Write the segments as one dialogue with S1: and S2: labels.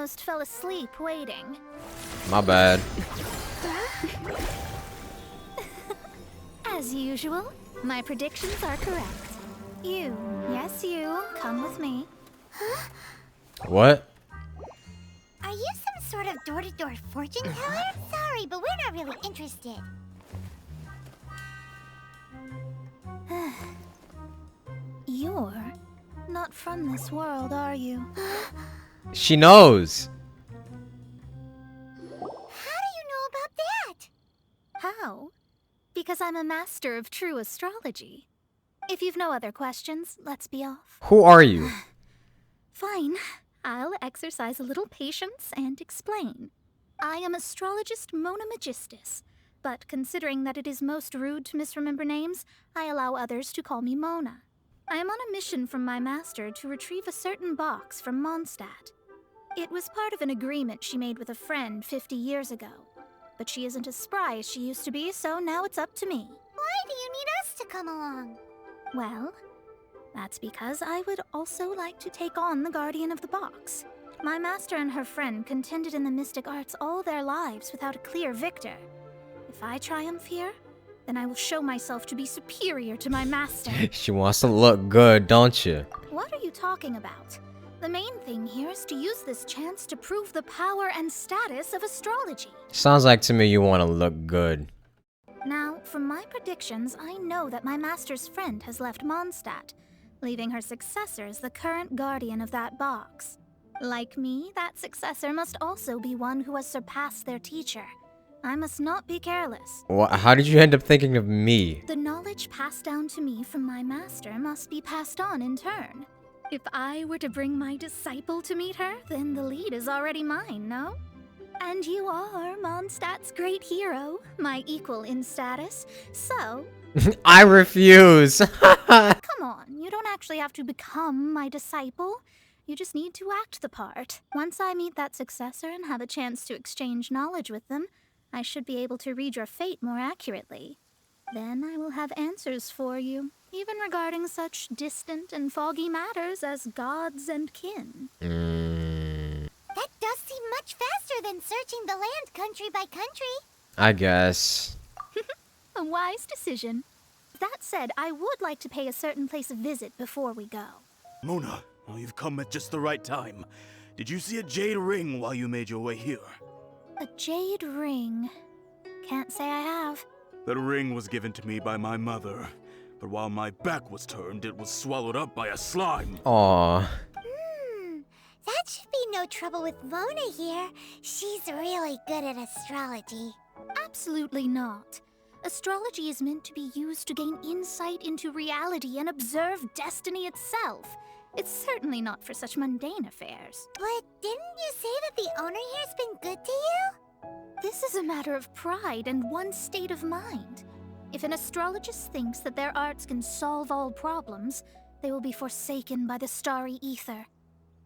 S1: almost fell asleep waiting.
S2: My bad.
S1: As usual, my predictions are correct. You, yes you, come with me.
S3: Huh?
S2: What?
S3: Are you some sort of door-to-door fortune teller? Sorry, but we're not really interested.
S1: You're not from this world, are you?
S2: She knows.
S3: How do you know about that?
S1: How? Because I'm a master of true astrology. If you've no other questions, let's be off.
S2: Who are you?
S1: Fine. I'll exercise a little patience and explain. I am astrologist Mona Magistus, but considering that it is most rude to misremember names, I allow others to call me Mona. I am on a mission from my master to retrieve a certain box from Mondstadt. It was part of an agreement she made with a friend 50 years ago. But she isn't as spry as she used to be, so now it's up to me.
S3: Why do you need us to come along?
S1: Well, that's because I would also like to take on the guardian of the box. My master and her friend contended in the mystic arts all their lives without a clear victor. If I triumph here, then I will show myself to be superior to my master.
S2: She wants to look good, don't you?
S1: What are you talking about? The main thing here is to use this chance to prove the power and status of astrology.
S2: Sounds like to me you want to look good.
S1: Now, from my predictions, I know that my master's friend has left Mondstadt, leaving her successor as the current guardian of that box. Like me, that successor must also be one who has surpassed their teacher. I must not be careless.
S2: How did you end up thinking of me?
S1: The knowledge passed down to me from my master must be passed on in turn. If I were to bring my disciple to meet her, then the lead is already mine, no? And you are Mondstadt's great hero, my equal in status, so...
S2: I refuse!
S1: Come on, you don't actually have to become my disciple. You just need to act the part. Once I meet that successor and have a chance to exchange knowledge with them, I should be able to read your fate more accurately. Then I will have answers for you, even regarding such distant and foggy matters as gods and kin.
S3: That does seem much faster than searching the land country by country.
S2: I guess.
S1: A wise decision. That said, I would like to pay a certain place a visit before we go.
S4: Mona, well, you've come at just the right time. Did you see a jade ring while you made your way here?
S1: A jade ring. Can't say I have.
S4: That ring was given to me by my mother, but while my back was turned, it was swallowed up by a slime.
S2: Aww.
S3: That should be no trouble with Mona here. She's really good at astrology.
S1: Absolutely not. Astrology is meant to be used to gain insight into reality and observe destiny itself. It's certainly not for such mundane affairs.
S3: But didn't you say that the owner here's been good to you?
S1: This is a matter of pride and one's state of mind. If an astrologist thinks that their arts can solve all problems, they will be forsaken by the starry ether.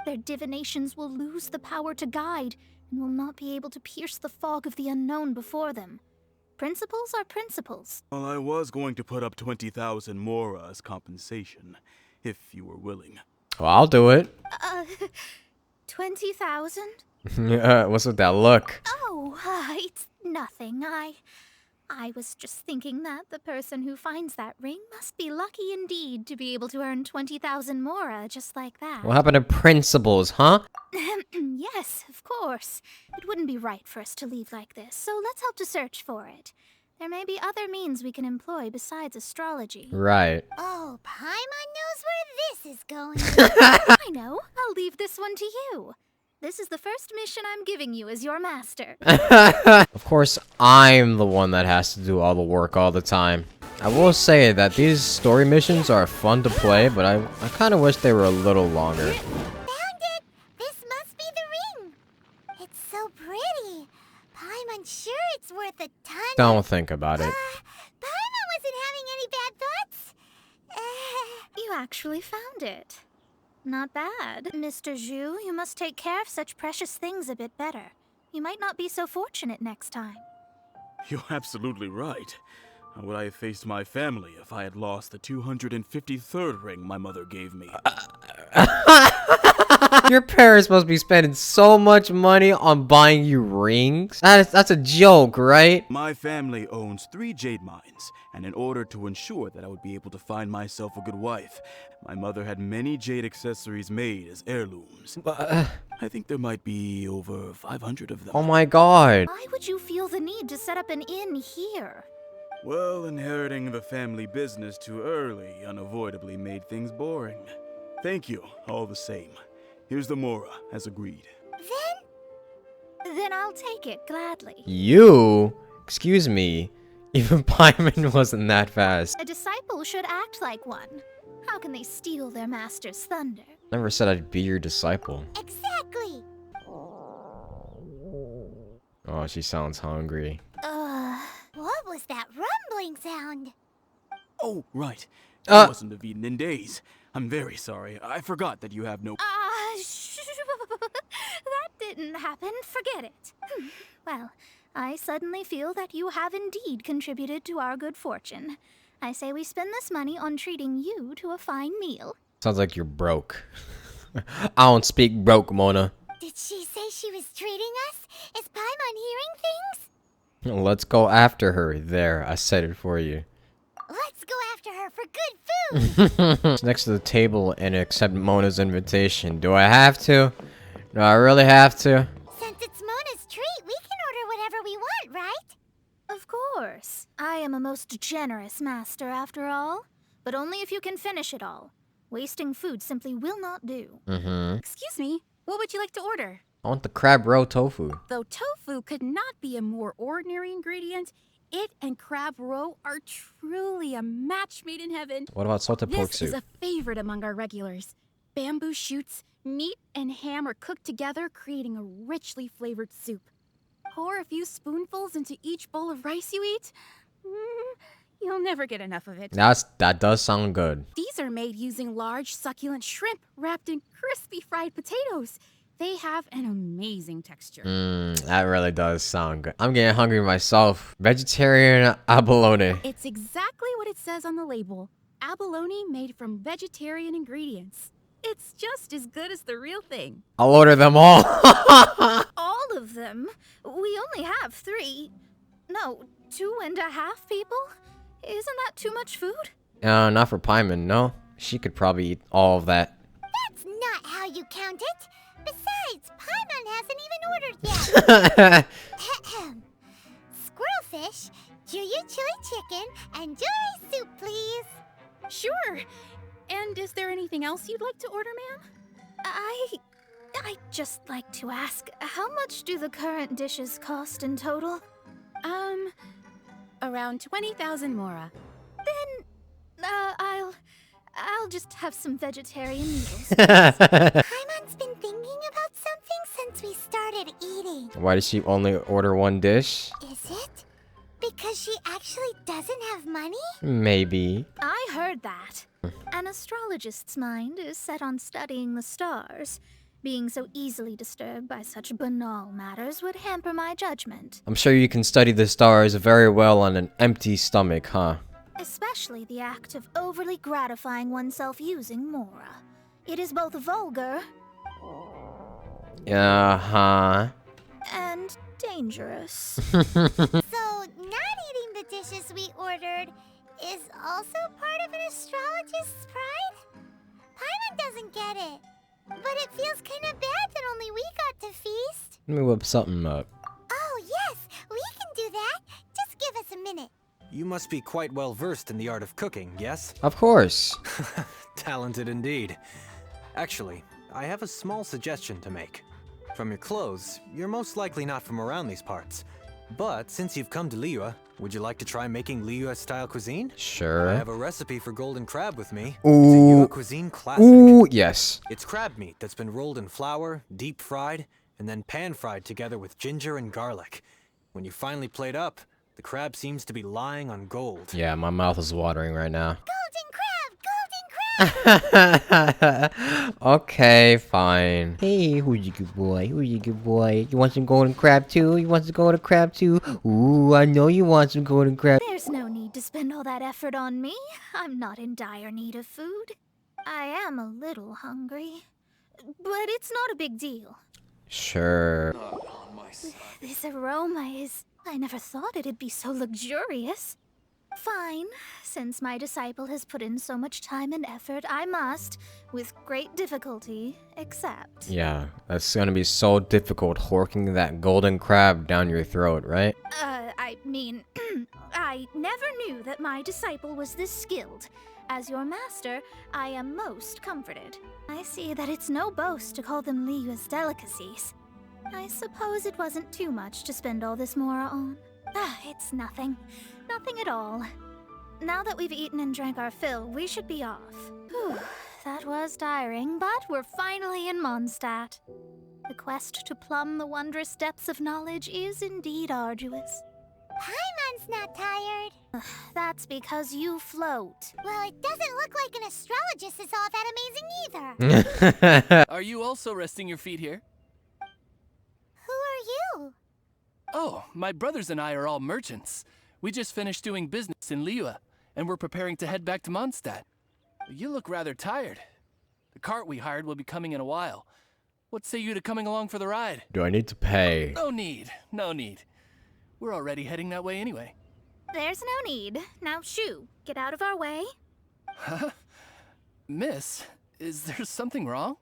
S1: Their divinations will lose the power to guide and will not be able to pierce the fog of the unknown before them. Principles are principles.
S4: Well, I was going to put up 20,000 more as compensation, if you were willing.
S2: Well, I'll do it.
S1: 20,000?
S2: What's with that look?
S1: Oh, it's nothing. I was just thinking that the person who finds that ring must be lucky indeed to be able to earn 20,000 mora just like that.
S2: What happened to principles, huh?
S1: Yes, of course. It wouldn't be right for us to leave like this, so let's help to search for it. There may be other means we can employ besides astrology.
S2: Right.
S3: Oh, Paimon knows where this is going.
S1: I know. I'll leave this one to you. This is the first mission I'm giving you as your master.
S2: Of course, I'm the one that has to do all the work all the time. I will say that these story missions are fun to play, but I kind of wish they were a little longer.
S3: Found it! This must be the ring. It's so pretty. Paimon's sure it's worth a ton.
S2: Don't think about it.
S3: Paimon wasn't having any bad thoughts.
S1: You actually found it. Not bad. Mr. Zhu, you must take care of such precious things a bit better. You might not be so fortunate next time.
S4: You're absolutely right. How would I have faced my family if I had lost the 253rd ring my mother gave me?
S2: Your parents must be spending so much money on buying you rings. That's a joke, right?
S4: My family owns 3 jade mines, and in order to ensure that I would be able to find myself a good wife, my mother had many jade accessories made as heirlooms. I think there might be over 500 of them.
S2: Oh my god.
S1: Why would you feel the need to set up an inn here?
S4: Well, inheriting the family business too early unavoidably made things boring. Thank you, all the same. Here's the Mora, as agreed.
S1: Then I'll take it gladly.
S2: You? Excuse me. Even Paimon wasn't that fast.
S1: A disciple should act like one. How can they steal their master's thunder?
S2: Never said I'd be your disciple.
S3: Exactly.
S2: Oh, she sounds hungry.
S3: What was that rumbling sound?
S4: Oh, right. I mustn't have eaten in days. I'm very sorry. I forgot that you have no...
S1: That didn't happen. Forget it. Well, I suddenly feel that you have indeed contributed to our good fortune. I say we spend this money on treating you to a fine meal.
S2: Sounds like you're broke. I don't speak broke, Mona.
S3: Did she say she was treating us? Is Paimon hearing things?
S2: Let's go after her. There, I said it for you.
S3: Let's go after her for good food.
S2: It's next to the table and accept Mona's invitation. Do I have to? Do I really have to?
S3: Since it's Mona's treat, we can order whatever we want, right?
S1: Of course. I am a most generous master, after all. But only if you can finish it all. Wasting food simply will not do.
S5: Excuse me, what would you like to order?
S2: I want the crab roe tofu.
S5: Though tofu could not be a more ordinary ingredient, it and crab roe are truly a match made in heaven.
S2: What about salted pork
S5: This
S2: soup?
S5: is a favorite among our regulars. Bamboo shoots, meat, and ham are cooked together, creating a richly flavored soup. Pour a few spoonfuls into each bowl of rice you eat. You'll never get enough of it.
S2: That does sound good.
S5: These are made using large, succulent shrimp wrapped in crispy fried potatoes. They have an amazing texture.
S2: That really does sound good. I'm getting hungry myself. Vegetarian abalone.
S5: It's exactly what it says on the label. Abalone made from vegetarian ingredients. It's just as good as the real thing.
S2: I'll order them all.
S1: All of them? We only have 3. No, 2.5 people? Isn't that too much food?
S2: Not for Paimon, no. She could probably eat all of that.
S3: That's not how you count it. Besides, Paimon hasn't even ordered yet. Squirrelfish, Juyu chili chicken, and jewelry soup, please.
S5: Sure. And is there anything else you'd like to order, ma'am?
S1: I'd just like to ask, how much do the current dishes cost in total?
S5: Around 20,000 mora.
S1: I'll just have some vegetarian noodles.
S3: Paimon's been thinking about something since we started eating.
S2: Why does she only order one dish?
S3: Is it? Because she actually doesn't have money?
S2: Maybe.
S1: I heard that. An astrologist's mind is set on studying the stars. Being so easily disturbed by such banal matters would hamper my judgment.
S2: I'm sure you can study the stars very well on an empty stomach, huh?
S1: Especially the act of overly gratifying oneself using Mora. It is both vulgar and dangerous.
S3: So, not eating the dishes we ordered is also part of an astrologist's pride? Paimon doesn't get it. But it feels kind of bad that only we got to feast.
S2: Let me whip something up.
S3: Oh, yes, we can do that. Just give us a minute.
S6: You must be quite well versed in the art of cooking, yes?
S2: Of course.
S6: Talented indeed. Actually, I have a small suggestion to make. From your clothes, you're most likely not from around these parts. But since you've come to Liyue, would you like to try making Liyue-style cuisine?
S2: Sure.
S6: I have a recipe for golden crab with me.
S2: Ooh.
S6: It's a Liyue cuisine classic.
S2: Ooh, yes.
S6: It's crab meat that's been rolled in flour, deep fried, and then pan fried together with ginger and garlic. When you finally plate up, the crab seems to be lying on gold.
S2: Yeah, my mouth is watering right now.
S3: Golden crab! Golden crab!
S2: Okay, fine. Hey, who's your good boy? Who's your good boy? You want some golden crab too? You want some golden crab too? Ooh, I know you want some golden crab.
S1: There's no need to spend all that effort on me. I'm not in dire need of food. I am a little hungry. but it's not a big deal.
S2: Sure.
S1: This aroma is... I never thought it'd be so luxurious. Fine. Since my disciple has put in so much time and effort, I must, with great difficulty, accept.
S2: Yeah, that's gonna be so difficult horking that golden crab down your throat, right?
S1: I mean, I never knew that my disciple was this skilled. As your master, I am most comforted. I see that it's no boast to call them Liyue's delicacies. I suppose it wasn't too much to spend all this mora on. It's nothing. Nothing at all. Now that we've eaten and drank our fill, we should be off. Whew, that was tiring, but we're finally in Mondstadt. The quest to plumb the wondrous depths of knowledge is indeed arduous.
S3: Paimon's not tired.
S1: That's because you float.
S3: Well, it doesn't look like an astrologist is all that amazing either.
S7: Are you also resting your feet here?
S3: Who are you?
S7: Oh, my brothers and I are all merchants. We just finished doing business in Liyue, and we're preparing to head back to Mondstadt. You look rather tired. The cart we hired will be coming in a while. What say you to coming along for the ride?
S2: Do I need to pay?
S7: No need, no need. We're already heading that way anyway.
S1: There's no need. Now, shoo, get out of our way.
S7: Huh? Miss, is there something wrong?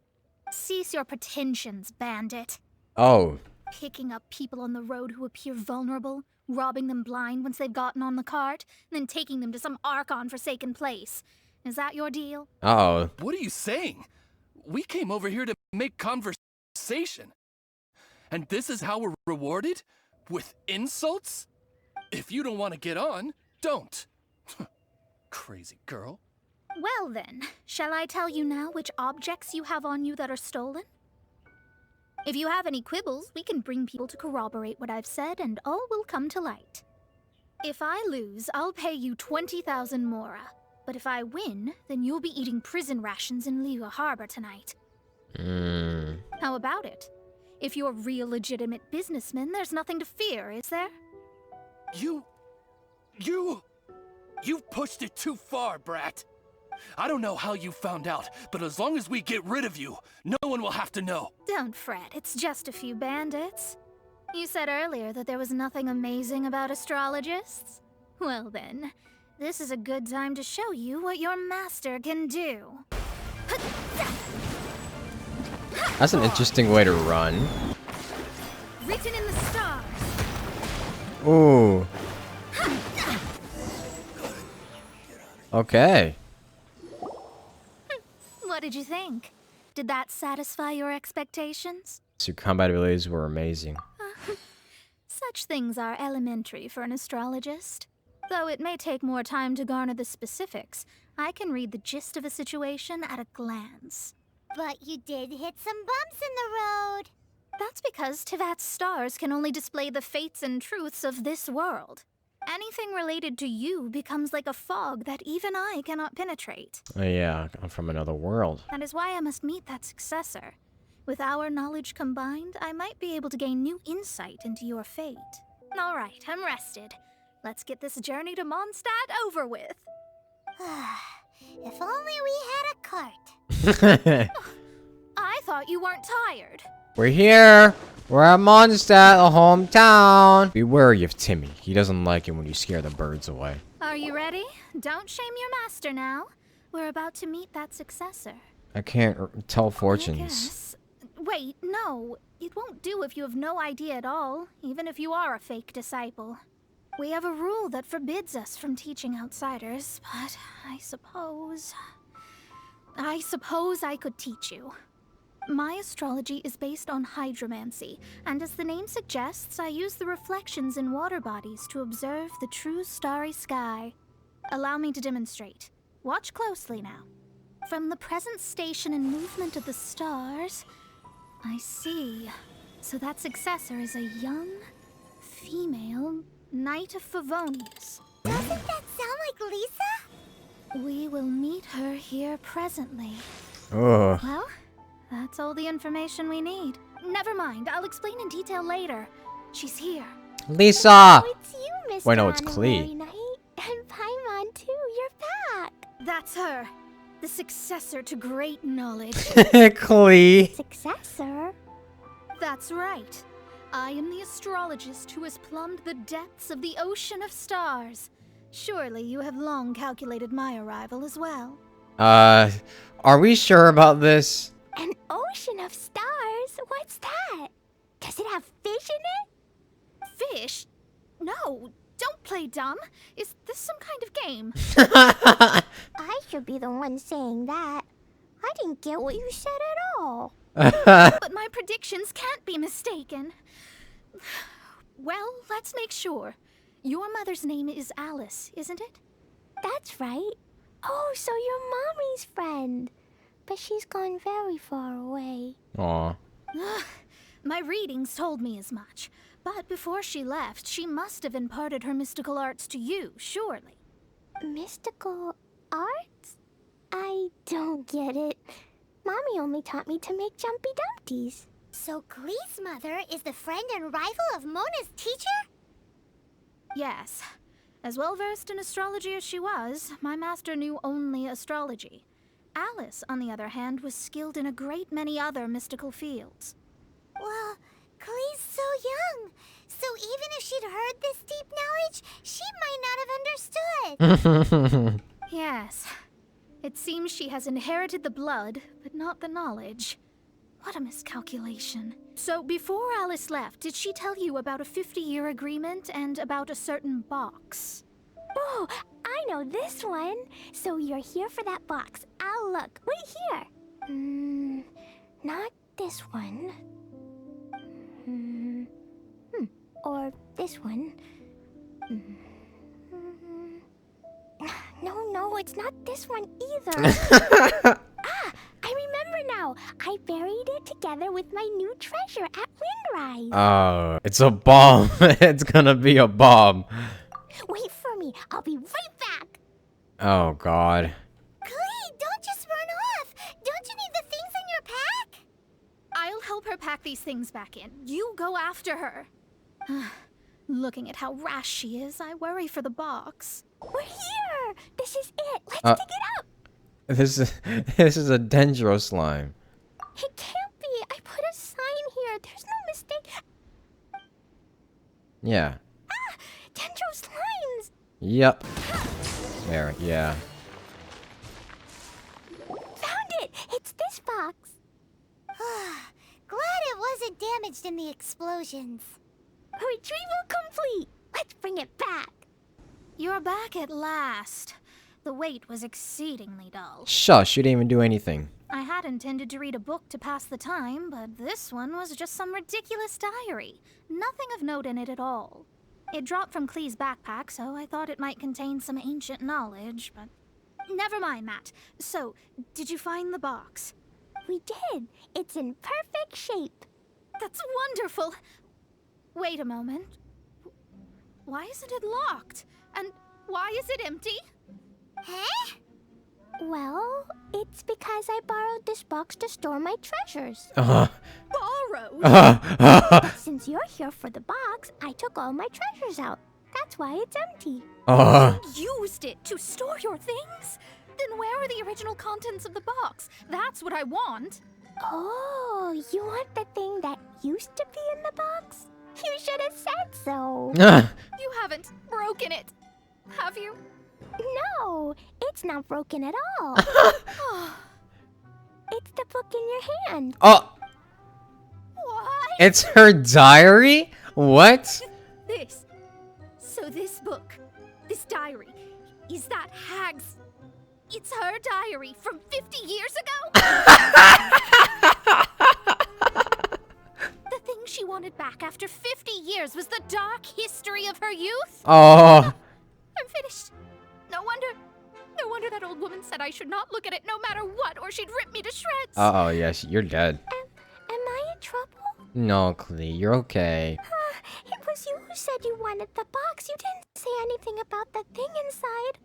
S1: Cease your pretensions, bandit.
S2: Oh,
S1: Picking up people on the road who appear vulnerable, robbing them blind once they've gotten on the cart, and then taking them to some Archon-forsaken place. Is that your deal?
S2: uh-oh.
S7: What are you saying? We came over here to make conversation. And this is how we're rewarded? With insults? If you don't want to get on, don't. Crazy girl.
S1: Well then, shall I tell you now which objects you have on you that are stolen? If you have any quibbles, we can bring people to corroborate what I've said, and all will come to light. If I lose, I'll pay you 20,000 mora. But if I win, then you'll be eating prison rations in Liyue Harbor tonight. How about it? If you're real legitimate businessmen, there's nothing to fear, is there?
S7: You've pushed it too far, brat. I don't know how you found out, but as long as we get rid of you, no one will have to know.
S1: Don't fret, it's just a few bandits. You said earlier that there was nothing amazing about astrologists? Well then, this is a good time to show you what your master can do.
S2: That's an interesting way to run.
S1: Written in the stars.
S2: Ooh. Okay.
S1: What did you think? Did that satisfy your expectations?
S2: So your combat abilities were amazing.
S1: Such things are elementary for an astrologist. Though it may take more time to garner the specifics, I can read the gist of a situation at a glance.
S3: But you did hit some bumps in the road.
S1: That's because Tivat's stars can only display the fates and truths of this world. Anything related to you becomes like a fog that even I cannot penetrate.
S2: Oh, yeah, I'm from another world.
S1: That is why I must meet that successor. With our knowledge combined, I might be able to gain new insight into your fate. All right, I'm rested. Let's get this journey to Mondstadt over with.
S3: If only we had a cart.
S1: I thought you weren't tired.
S2: We're here! We're at Mondstadt, a hometown! Be wary of Timmy. He doesn't like it when you scare the birds away.
S1: Are you ready? Don't shame your master now. We're about to meet that successor.
S2: I can't tell
S1: I
S2: fortunes.
S1: guess. Wait, no. It won't do if you have no idea at all, even if you are a fake disciple. We have a rule that forbids us from teaching outsiders, but I suppose I could teach you. My astrology is based on hydromancy, and as the name suggests, I use the reflections in water bodies to observe the true starry sky. Allow me to demonstrate. Watch closely now. From the present station and movement of the stars, I see. So that successor is a young, female Knight of Favonius.
S3: Doesn't that sound like Lisa?
S1: We will meet her here presently.
S2: Ugh.
S1: Well, that's all the information we need. Never mind, I'll explain in detail later. She's here.
S2: Lisa!
S3: Oh, it's you, Mr.
S2: Wait, no, it's
S3: Honorary
S2: Klee.
S3: Knight. And Paimon, too. You're back.
S1: That's her. the successor to great knowledge.
S2: Klee.
S3: Successor?
S1: That's right. I am the astrologist who has plumbed the depths of the ocean of stars. Surely you have long calculated my arrival as well.
S2: Are we sure about this?
S3: An ocean of stars? What's that? Does it have fish in it?
S1: Fish? No, don't play dumb. Is this some kind of game?
S3: I should be the one saying that. I didn't get what you said at all.
S1: But my predictions can't be mistaken. Well, let's make sure. Your mother's name is Alice, isn't it?
S3: That's right. Oh, so you're Mommy's friend. But she's gone very far away.
S2: Aw.
S1: My readings told me as much. But before she left, she must have imparted her mystical arts to you, surely.
S3: Mystical arts? I don't get it. Mommy only taught me to make jumpy dumpties. So Klee's mother is the friend and rival of Mona's teacher?
S1: Yes. As well versed in astrology as she was, my master knew only astrology. Alice, on the other hand, was skilled in a great many other mystical fields.
S3: Well, Klee's so young. So even if she'd heard this deep knowledge, she might not have understood.
S1: Yes. It seems she has inherited the blood, but not the knowledge. What a miscalculation. So before Alice left, did she tell you about a 50-year agreement and about a certain box?
S3: Oh, I know this one. So you're here for that box. I'll look. Right here. Not this one. Or this one. No, it's not this one either. I remember now. I buried it together with my new treasure at Windrise.
S2: Oh, it's a bomb. It's gonna be a bomb.
S3: Wait for me. I'll be right back.
S2: Oh, God.
S3: Klee, don't just run off. Don't you need the things in your pack?
S1: I'll help her pack these things back in. You go after her. Looking at how rash she is, I worry for the box.
S3: We're here. This is it. Let's dig it up.
S2: This is a Dendro slime.
S3: It can't be. I put a sign here. There's no mistake.
S2: Yeah.
S3: Dendro slimes.
S2: Yep. There, yeah.
S3: Found it. It's this box. Glad it wasn't damaged in the explosions. Retrieval complete. Let's bring it back.
S1: You're back at last. The wait was exceedingly dull.
S2: Shush, you didn't even do anything.
S1: I had intended to read a book to pass the time, but this one was just some ridiculous diary. Nothing of note in it at all. It dropped from Klee's backpack, so I thought it might contain some ancient knowledge, but... Never mind that. So, did you find the box?
S3: We did. It's in perfect shape.
S1: That's wonderful! Wait a moment. Why isn't it locked? And why is it empty?
S3: Huh? Well, it's because I borrowed this box to store my treasures.
S1: Borrowed?
S3: Since you're here for the box, I took all my treasures out. That's why it's empty.
S1: Used it to store your things? Then where are the original contents of the box? That's what I want.
S3: Oh, you want the thing that used to be in the box? You should have said so.
S1: You haven't broken it, have you?
S3: No, it's not broken at all. It's the book in your hand.
S2: Oh,
S1: What?
S2: it's her diary? What?
S1: This. So this book, this diary, is that hag's... It's her diary from 50 years ago? The thing she wanted back after 50 years was the dark history of her youth?
S2: Oh.
S1: I'm finished. No wonder that old woman said I should not look at it no matter what, or she'd rip me to shreds.
S2: Uh-oh, yes, you're dead.
S3: Am I in trouble?
S2: No, Klee, you're okay.
S3: It was you who said you wanted the box. You didn't say anything about the thing inside.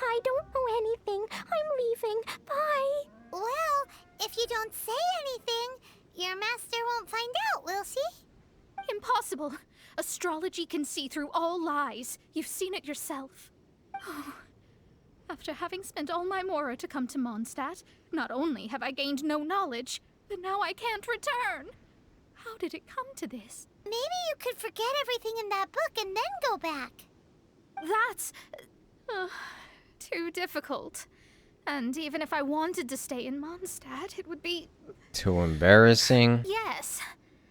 S3: I don't know anything. I'm leaving. Bye. Well, if you don't say anything, your master won't find out, will she?
S1: Impossible. Astrology can see through all lies. You've seen it yourself. Oh, After having spent all my mora to come to Mondstadt, not only have I gained no knowledge, but now I can't return. How did it come to this?
S3: Maybe you could forget everything in that book and then go back.
S1: That's too difficult. And even if I wanted to stay in Mondstadt, it would be...
S2: Too embarrassing.
S1: Yes.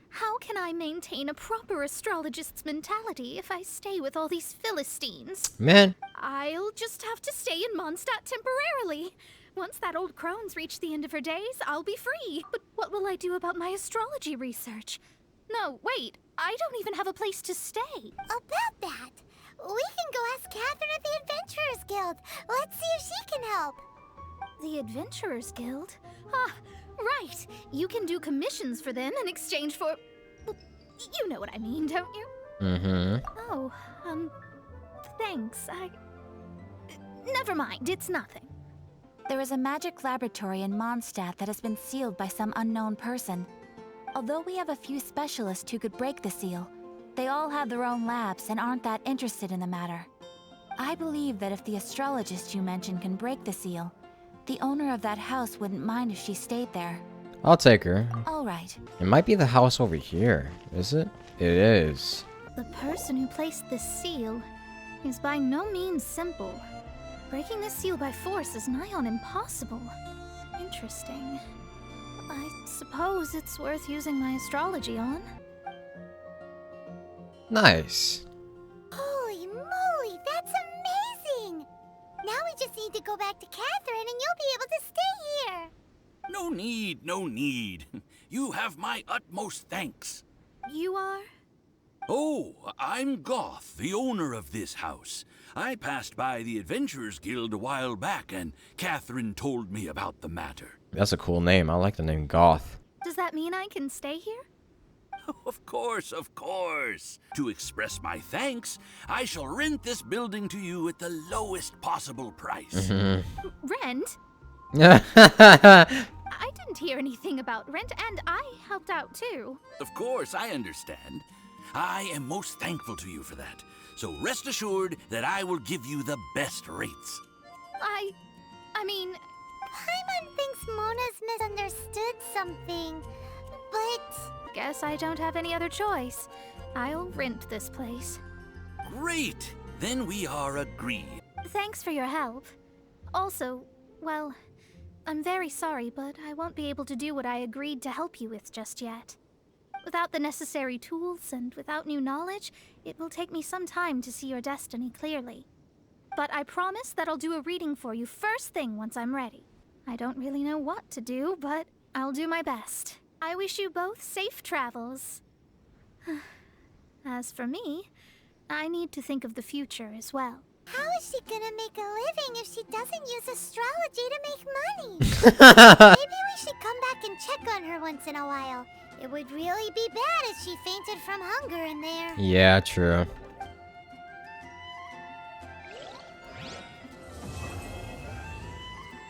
S1: How can I maintain a proper astrologist's mentality if I stay with all these Philistines?
S2: Man.
S1: I'll just have to stay in Mondstadt temporarily. Once that old crone's reached the end of her days, I'll be free. But what will I do about my astrology research? No, wait. I don't even have a place to stay.
S3: About that, we can go ask Catherine at the Adventurers Guild. Let's see if she can help.
S1: The Adventurers Guild? Ah, right. You can do commissions for them in exchange for... Well, you know what I mean, don't you?
S2: Mm-hmm.
S1: Oh, thanks. Never mind, it's nothing.
S8: There is a magic laboratory in Mondstadt that has been sealed by some unknown person. Although we have a few specialists who could break the seal, they all have their own labs and aren't that interested in the matter. I believe that if the astrologist you mentioned can break the seal, the owner of that house wouldn't mind if she stayed there.
S2: I'll take her.
S8: All right.
S2: It might be the house over here, is it? It is.
S1: The person who placed this seal is by no means simple. Breaking this seal by force is nigh on impossible. Interesting. I suppose it's worth using my astrology on.
S2: Nice.
S3: Holy moly, that's amazing! Now we just need to go back to Catherine and you'll be able to stay here.
S9: No need, no need. You have my utmost thanks.
S1: You are?
S9: Oh, I'm Goth, the owner of this house. I passed by the Adventurers Guild a while back, and Catherine told me about the matter.
S2: That's a cool name. I like the name Goth.
S1: Does that mean I can stay here?
S9: Of course, of course. To express my thanks, I shall rent this building to you at the lowest possible price.
S1: Rent? I didn't hear anything about rent, and I helped out too.
S9: Of course, I understand. I am most thankful to you for that. So rest assured that I will give you the best rates.
S1: I mean...
S3: Paimon thinks Mona's misunderstood something, but...
S1: Guess I don't have any other choice. I'll rent this place.
S9: Great! Then we are agreed.
S1: Thanks for your help. Also, well, I'm very sorry, but I won't be able to do what I agreed to help you with just yet. Without the necessary tools and without new knowledge, it will take me some time to see your destiny clearly. But I promise that I'll do a reading for you first thing once I'm ready. I don't really know what to do, but I'll do my best. I wish you both safe travels. As for me, I need to think of the future as well.
S3: How is she gonna make a living if she doesn't use astrology to make money? Maybe we should come back and check on her once in a while. It would really be bad if she fainted from hunger in there.
S2: Yeah, true.